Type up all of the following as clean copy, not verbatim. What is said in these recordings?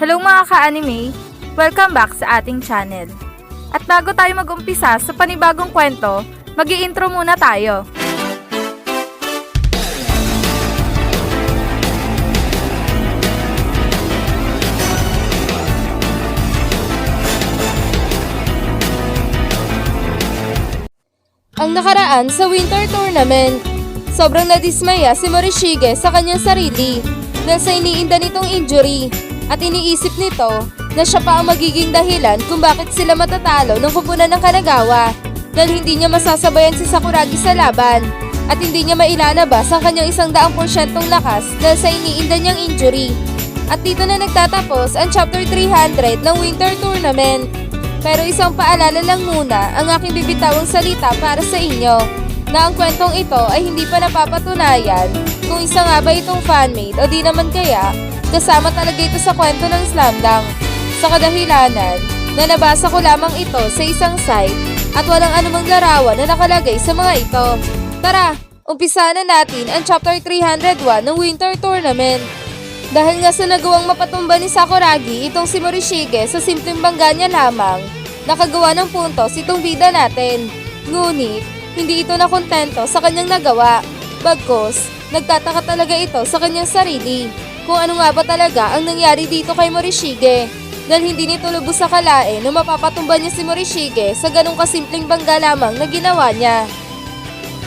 Hello mga ka-anime! Welcome back sa ating channel. At bago tayo mag-umpisa sa panibagong kwento, mag-i-intro muna tayo. Ang nakaraan sa Winter Tournament, sobrang nadismaya si Morishige sa kanyang sarili dahil sa iniinda nitong injury. At iniisip nito na siya pa ang magiging dahilan kung bakit sila matatalo ng kupunan ng Kanagawa dahil hindi niya masasabayan si Sakuragi sa laban at hindi niya mailalabas ang kanyang 100% lakas dahil sa iniinda niyang injury. At dito na nagtatapos ang Chapter 300 ng Winter Tournament. Pero isang paalala lang muna ang aking bibitawang salita para sa inyo na ang kwentong ito ay hindi pa napapatunayan kung isa nga ba itong fanmade o di naman kaya kasama talaga ito sa kwento ng Slamdang. Sa kadahilanan na nabasa ko lamang ito sa isang site at walang anumang larawan na nakalagay sa mga ito. Tara, umpisa na natin ang Chapter 301 ng Winter Tournament. Dahil nga sa nagawang mapatumba ni Sakuragi itong si Morishige sa simpleng bangga niya lamang, nakagawa ng puntos itong bida natin. Ngunit, hindi ito nakontento sa kanyang nagawa. Bagkus, nagtataka talaga ito sa kanyang sarili kung ano nga ba talaga ang nangyari dito kay Morishige dahil hindi nito lubos akalain na mapapatumba niya si Morishige sa ganong kasimpleng bangga lamang na ginawa niya.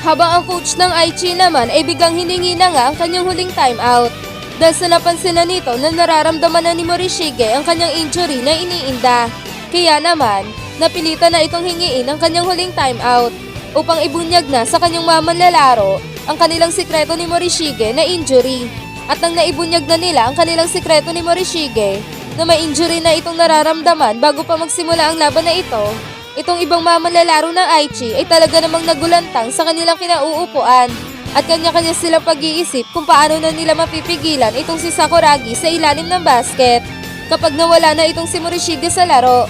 Habang ang coach ng Aichi naman ay biglang hiningi na nga ang kanyang huling timeout dahil sa napansin na nito na nararamdaman na ni Morishige ang kanyang injury na iniinda. Kaya naman, napilitan na itong hingiin ang kanyang huling timeout upang ibunyag na sa kanyang mamanlalaro ang kanilang sikreto ni Morishige na injury. At nang naibunyag na nila ang kanilang sikreto ni Morishige na may injury na itong nararamdaman bago pa magsimula ang laban na ito, itong ibang mamanlalaro ng Aichi ay talaga namang nagulantang sa kanilang kinauupuan at kanya-kanya silang pag-iisip kung paano na nila mapipigilan itong si Sakuragi sa ilalim ng basket kapag nawala na itong si Morishige sa laro.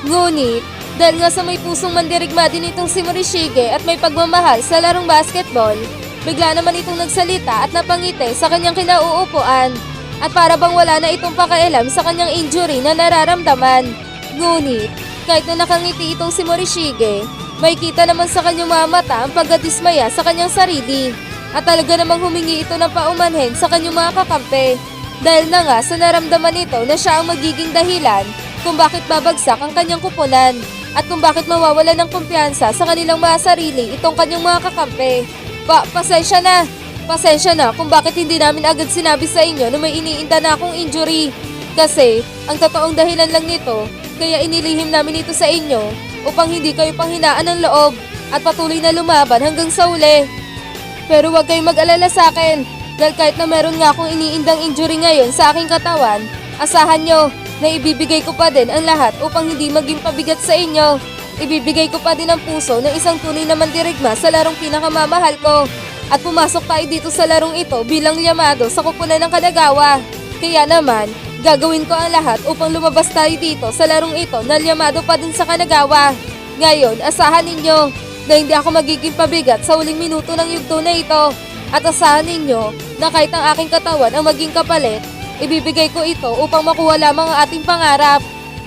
Ngunit, dahil nga sa may pusong mandirigma din itong si Morishige at may pagmamahal sa larong basketball, bigla naman itong nagsalita at napangiti sa kanyang kinauupuan at para bang wala na itong pakialam sa kanyang injury na nararamdaman. Ngunit, kahit na nakangiti itong si Morishige, may kita naman sa kanyang mga mata ang pagkadismaya sa kanyang sarili at talaga namang humingi ito ng paumanhin sa kanyang mga kakampi dahil na nga sa naramdaman nito na siya ang magiging dahilan kung bakit babagsak ang kanyang kupunan at kung bakit mawawala ng kumpiyansa sa kanilang mga sarili itong kanyang mga kakampi. Pasensya na kung bakit hindi namin agad sinabi sa inyo na may iniinda na akong injury. Kasi, ang totoong dahilan lang nito, kaya inilihim namin ito sa inyo upang hindi kayo panghinaan ng loob at patuloy na lumaban hanggang sa uli. Pero huwag kayong mag-alala sa akin dahil kahit na meron nga akong iniindang injury ngayon sa aking katawan, asahan nyo na ibibigay ko pa din ang lahat upang hindi maging pabigat sa inyo. Ibibigay ko pa din ang puso ng isang tunay na mandirigma sa larong pinakamamahal ko. At pumasok tayo dito sa larong ito bilang Yamado sa kupunan ng Kanagawa. Kaya naman, gagawin ko ang lahat upang lumabas tayo dito sa larong ito na Yamado pa din sa Kanagawa. Ngayon, asahan ninyo na hindi ako magiging pabigat sa huling minuto ng yugto na ito. At asahan ninyo na kahit ang aking katawan ang maging kapalit, ibibigay ko ito upang makuha lamang ang ating pangarap.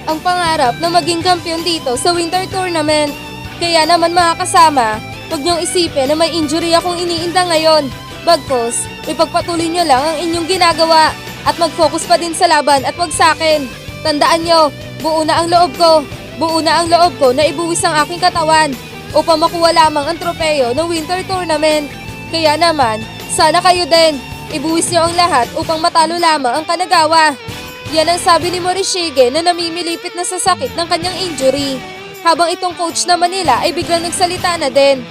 Ang pangarap na maging kampiyon dito sa Winter Tournament. Kaya naman mga kasama, huwag niyong isipin na may injury akong iniinda ngayon. Bagkus, ipagpatuloy niyo lang ang inyong ginagawa at mag-focus pa din sa laban at wag sa akin. Tandaan niyo, buo na ang loob ko na ibuwis ang aking katawan upang makuha lamang ang tropeyo ng Winter Tournament. Kaya naman, sana kayo din, ibuwis niyo ang lahat upang matalo lamang ang Kanagawa. Yan ang sabi ni Morishige na namimilipit na sa sakit ng kanyang injury. Habang itong coach naman nila ay biglang nagsalita na din.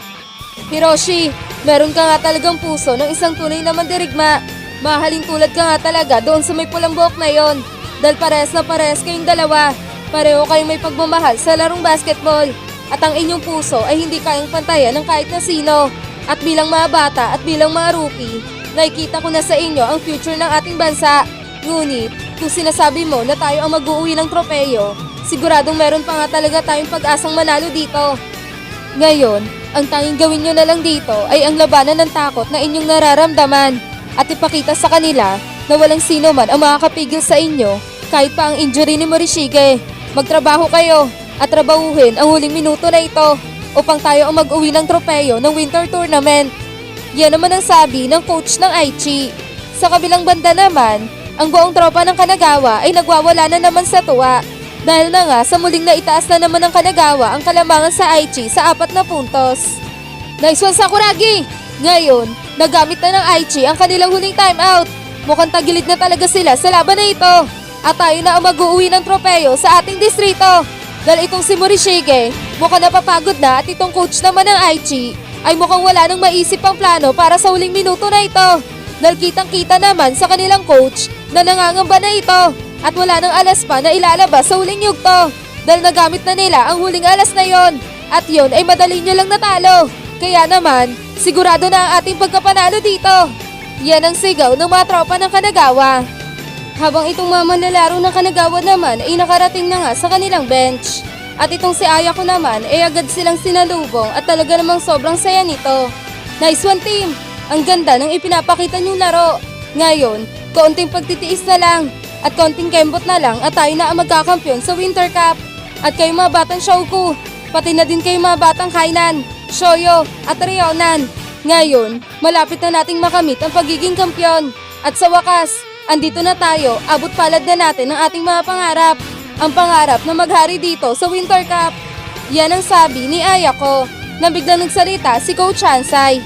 Hiroshi, meron ka nga talagang puso ng isang tunay na mandirigma. Mahalin tulad ka nga talaga doon sa may pulang buhok na yon. Dahil parehas na parehas kayong dalawa. Pareho kayong may pagmamahal sa larong basketball. At ang inyong puso ay hindi kayang pantayan ng kahit na sino. At bilang mga bata at bilang mga rookie, nakikita ko na sa inyo ang future ng ating bansa. Ngunit, kung sinasabi mo na tayo ang mag-uuwi ng tropeyo, siguradong meron pa nga talaga tayong pag-asang manalo dito. Ngayon, ang tanging gawin nyo na lang dito ay ang labanan ng takot na inyong nararamdaman at ipakita sa kanila na walang sino man ang makakapigil sa inyo Kahit pa ang injury ni Morishige, magtrabaho kayo at trabahuhin ang huling minuto na ito upang tayo ang mag-uwi ng tropeyo ng Winter Tournament. Yan naman ang sabi ng coach ng Aichi. Sa kabilang banda naman, ang buong tropa ng Kanagawa ay nagwawala na naman sa tuwa dahil na nga sa muling naitaas na naman ng Kanagawa ang kalamangan sa Aichi sa 4 na puntos. Nice one, Sakuragi! Ngayon, nagamit na ng Aichi ang kanilang huling timeout. Mukhang tagilid na talaga sila sa laban na ito. At tayo na ang mag-uuwi ng tropeyo sa ating distrito. Dahil itong si Morishige, mukhang napapagod na at itong coach naman ng Aichi ay mukhang wala nang maisip ang plano para sa huling minuto na ito. Dahil kitang-kita naman sa kanilang coach na nangangamba na ito at wala nang alas pa na ilalabas sa huling yugto. Dahil nagamit na nila ang huling alas na yon at yon ay madali nyo lang natalo. Kaya naman, sigurado na ang ating pagkapanalo dito. Yan ang sigaw ng mga tropa ng Kanagawa. Habang itong mga manlalaro ng Kanagawa naman ay nakarating na nga sa kanilang bench. At itong si Ayako naman ay agad silang sinalubong at talaga namang sobrang saya nito. Nice one, team! Ang ganda ng ipinapakita niyong laro. Ngayon, kaunting pagtitiis na lang at kaunting kembot na lang at tayo na ang magkakampyon sa Winter Cup. At kayo mga batang Shouku, pati na din kayo mga batang Kainan, Shoyo at Ryonan. Ngayon, malapit na nating makamit ang pagiging kampyon. At sa wakas, andito na tayo, abot palad na natin ang ating mga pangarap. Ang pangarap na maghari dito sa Winter Cup. Yan ang sabi ni Ayako na biglang nagsalita si Coach Hansai.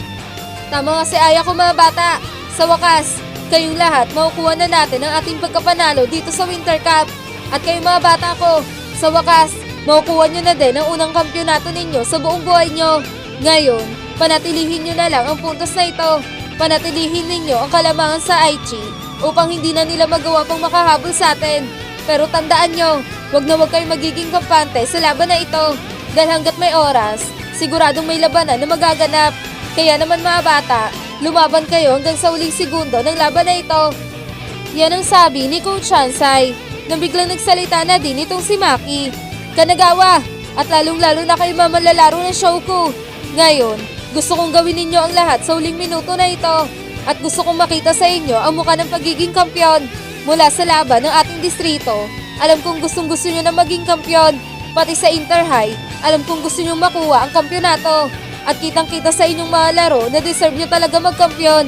Tama nga si Ayako mga bata. Sa wakas, kayong lahat makukuha na natin ang ating pagkapanalo dito sa Winter Cup. At kayong mga bata ko, sa wakas, makukuha nyo na din ang unang kampyonato ninyo sa buong buhay nyo. Ngayon, panatilihin nyo na lang ang puntos na ito. Panatilihin ninyo ang kalamangan sa Aichi upang hindi na nila magawa pang makahabol sa atin. Pero tandaan nyo, wag na wag kayo magiging kampante sa laban na ito. Dahil hanggat may oras, siguradong may labanan na magaganap. Kaya naman mga bata, lumaban kayo hanggang sa uling segundo ng laban na ito. Yan ang sabi ni Coach Hansai nang biglang nagsalita na din itong si Maki. Kanagawa, at lalong-lalo na kayo mamanlalaro ng Shouku. Ngayon, gusto kong gawin ninyo ang lahat sa uling minuto na ito. At gusto kong makita sa inyo ang mukha ng pagiging kampyon mula sa laban ng ating distrito. Alam kong gustong-gusto nyo na maging kampyon. Pati sa Inter-High, alam kong gusto nyo makuha ang kampyonato. At kitang-kita sa inyong mga laro na deserve nyo talaga magkampyon.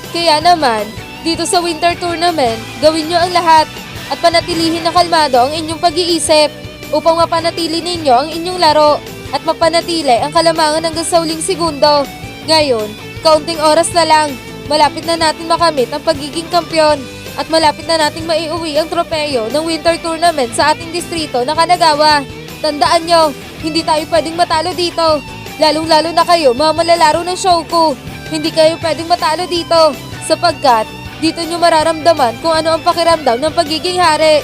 Kaya naman, dito sa Winter Tournament, gawin nyo ang lahat at panatilihin na kalmado ang inyong pag-iisip upang mapanatili ninyo ang inyong laro at mapanatili ang kalamangan hanggang sa huling segundo. Ngayon, kaunting oras na lang, malapit na natin makamit ang pagiging kampyon at malapit na nating maiuwi ang tropeyo ng Winter Tournament sa ating distrito na Kanagawa. Tandaan nyo, hindi tayo pwedeng matalo dito. Lalong-lalo na kayo, mga malalaro ng Shouku. Hindi kayo pwedeng matalo dito sapagkat dito nyo mararamdaman kung ano ang pakiramdam ng pagiging hari.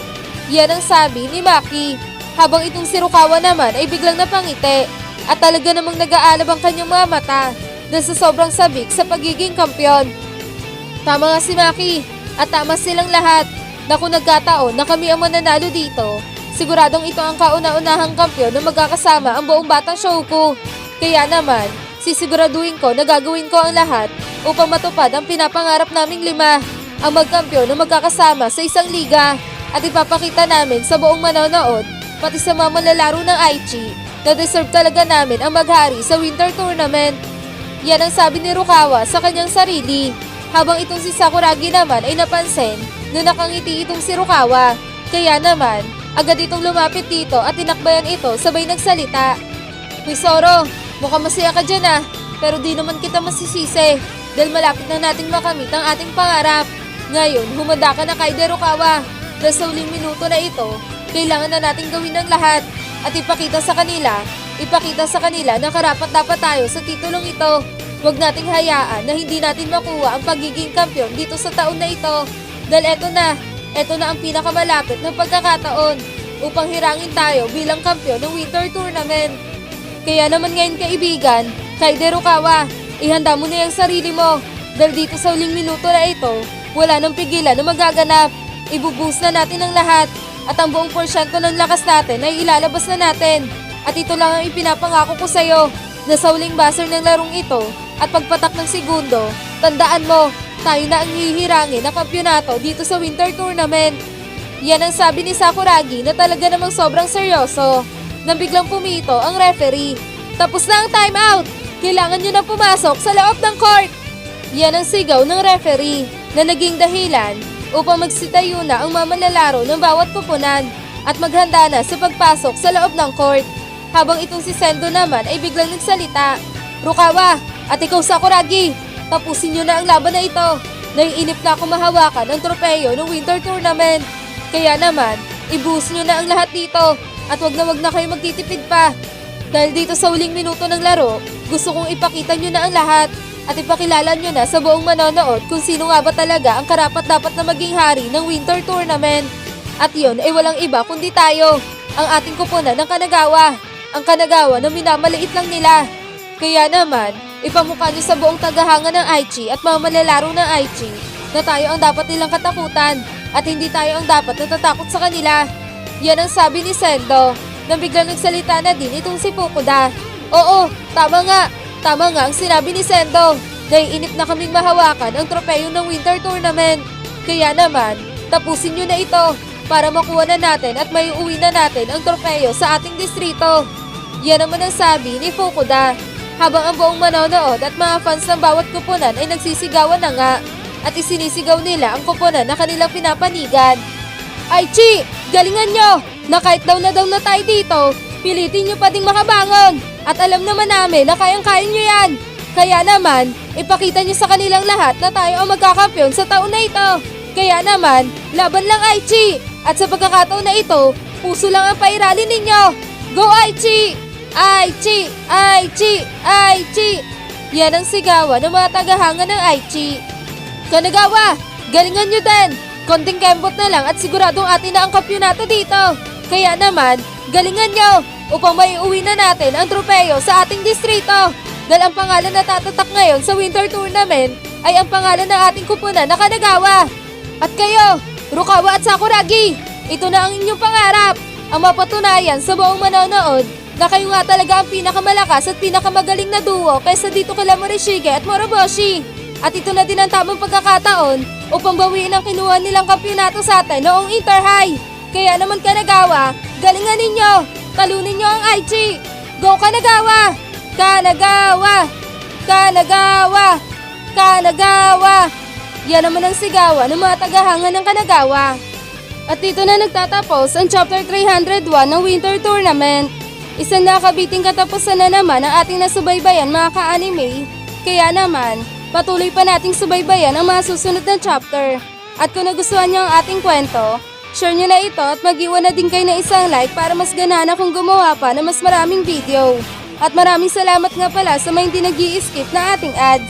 Yan ang sabi ni Maki. Habang itong si Rukawa naman ay biglang napangiti at talaga namang nag-aalab ang kanyang mga mata dahil sa sobrang sabik sa pagiging kampyon. Tama nga si Maki at tama silang lahat na kung nagkataon na kami ang mananalo dito, siguradong ito ang kauna-unahang kampyon na magkakasama ang buong batang Shouku. Kaya naman, sisiguraduhin ko na gagawin ko ang lahat upang matupad ang pinapangarap naming 5, ang magkampyon na magkakasama sa isang liga at ipapakita namin sa buong manonood pati sa mga manlalaro ng Aichi na deserve talaga namin ang maghari sa Winter Tournament. Yan ang sabi ni Rukawa sa kanyang sarili habang itong si Sakuragi naman ay napansin na nakangiti itong si Rukawa. Kaya naman, agad itong lumapit dito at tinakbayan ito sabay nagsalita. Uy Zoro, mukhang masaya ka dyan ah, pero di naman kita masisisi dahil malapit na nating makamit ang ating pangarap. Ngayon, humanda ka na kay Rukawa dahil sa huling minuto na ito, kailangan na nating gawin ang lahat at ipakita sa kanila na karapat-dapat tayo sa titulong ito. Huwag nating hayaan na hindi natin makuha ang pagiging kampyon dito sa taon na ito dahil eto na ang pinakamalapit na pagkakataon upang hirangin tayo bilang kampyon ng Winter Tournament. Kaya naman ngayon kaibigan, kay Rukawa, ihanda mo na yung sarili mo dahil dito sa huling minuto na ito, wala nang pigilan na magaganap. Ibuboost na natin ang lahat at ang buong porsyento ng lakas natin ay ilalabas na natin. At ito lang ang ipinapangako ko sa'yo na sa huling buzzer ng larong ito at pagpatak ng segundo, tandaan mo, tayo na ang hihirangin na kampyonato dito sa Winter Tournament. Yan ang sabi ni Sakuragi na talaga namang sobrang seryoso. Nang biglang pumito ang referee. Tapos na ang timeout! Kailangan nyo na pumasok sa loob ng court! Yan ang sigaw ng referee na naging dahilan upang magsitayo na ang mga manlalaro ng bawat kupunan at maghanda na sa pagpasok sa loob ng court. Habang itong si Sendo naman ay biglang nagsalita. Rukawa at ikaw Sakuragi, tapusin nyo na ang laban na ito. Naiinip na ako mahawakan ang tropeyo ng winter tournament. Kaya naman, ibuhos nyo na ang lahat dito at wag na kayo magtitipid pa. Dahil dito sa huling minuto ng laro, gusto kong ipakita nyo na ang lahat at ipakilala nyo na sa buong manonood kung sino nga ba talaga ang karapat-dapat na maging hari ng winter tournament. At yun ay walang iba kundi tayo, ang ating kupunan ng Kanagawa. Ang Kanagawa na minamaliit lang nila. Kaya naman, ipamukha nyo sa buong tagahanga ng Aichi at mga malalaro ng Aichi na tayo ang dapat nilang katakutan at hindi tayo ang dapat natatakot sa kanila. Yan ang sabi ni Sendo nang biglang nagsalita na din itong si Fukuda. Oo, tama nga ang sinabi ni Sendo. Naiinip na kaming mahawakan ang tropeyo ng winter tournament. Kaya naman, tapusin nyo na ito para makuha na natin at maiuwi na natin ang tropeyo sa ating distrito. Yan naman ang sabi ni Fukuda. Habang ang buong manonood at mga fans ng bawat kupunan ay nagsisigawan na nga at isinisigaw nila ang kupunan na kanilang pinapanigan. Aichi, galingan nyo! Na kahit down na tayo dito, pilitin nyo pa ding makabangon at alam naman namin na kayang-kaya nyo yan. Kaya naman, ipakita nyo sa kanilang lahat na tayo ang magkakampiyon sa taon na ito. Kaya naman, laban lang Aichi! At sa pagkakataon na ito, puso lang ang pairalin ninyo. Go Aichi! Aichi! Aichi! Aichi! Yan ang sigawan ng mga tagahanga ng Aichi. Kanagawa, galingan nyo din! Konting kembot na lang at siguradong atin na ang kampyonato dito. Kaya naman, galingan nyo upang maiuwi na natin ang tropeyo sa ating distrito. Dahil ang pangalan na tatatak ngayon sa winter tournament ay ang pangalan ng ating kupunan na Kanagawa. At kayo, Rukawa at Sakuragi, ito na ang inyong pangarap. Ang mapatunayan sa buong manonood na kayo nga talaga ang pinakamalakas at pinakamagaling na duo kaysa dito kila Morishige at Moroboshi. At ito na din ang tamang pagkakataon upang bawiin ang kinuha nilang kampyonato sa atin noong Inter-High. Kaya naman Kanagawa, galingan ninyo! Talunin nyo ang Aichi! Go Kanagawa! Kanagawa! Kanagawa! Kanagawa! Yan naman ang sigawan ng mga tagahanga ng Kanagawa. At dito na nagtatapos ang Chapter 301 ng Winter Tournament. Isang nakabiting katapusan na naman ang ating nasubaybayan mga ka-anime. Kaya naman, patuloy pa nating subaybayan ang mga susunod na chapter. At kung nagustuhan nyo ang ating kwento, share nyo na ito at mag-iwan na din kayo ng isang like para mas ganahan akong gumawa pa ng mas maraming video. At maraming salamat nga pala sa mga hindi nag-i-skip na ating ads.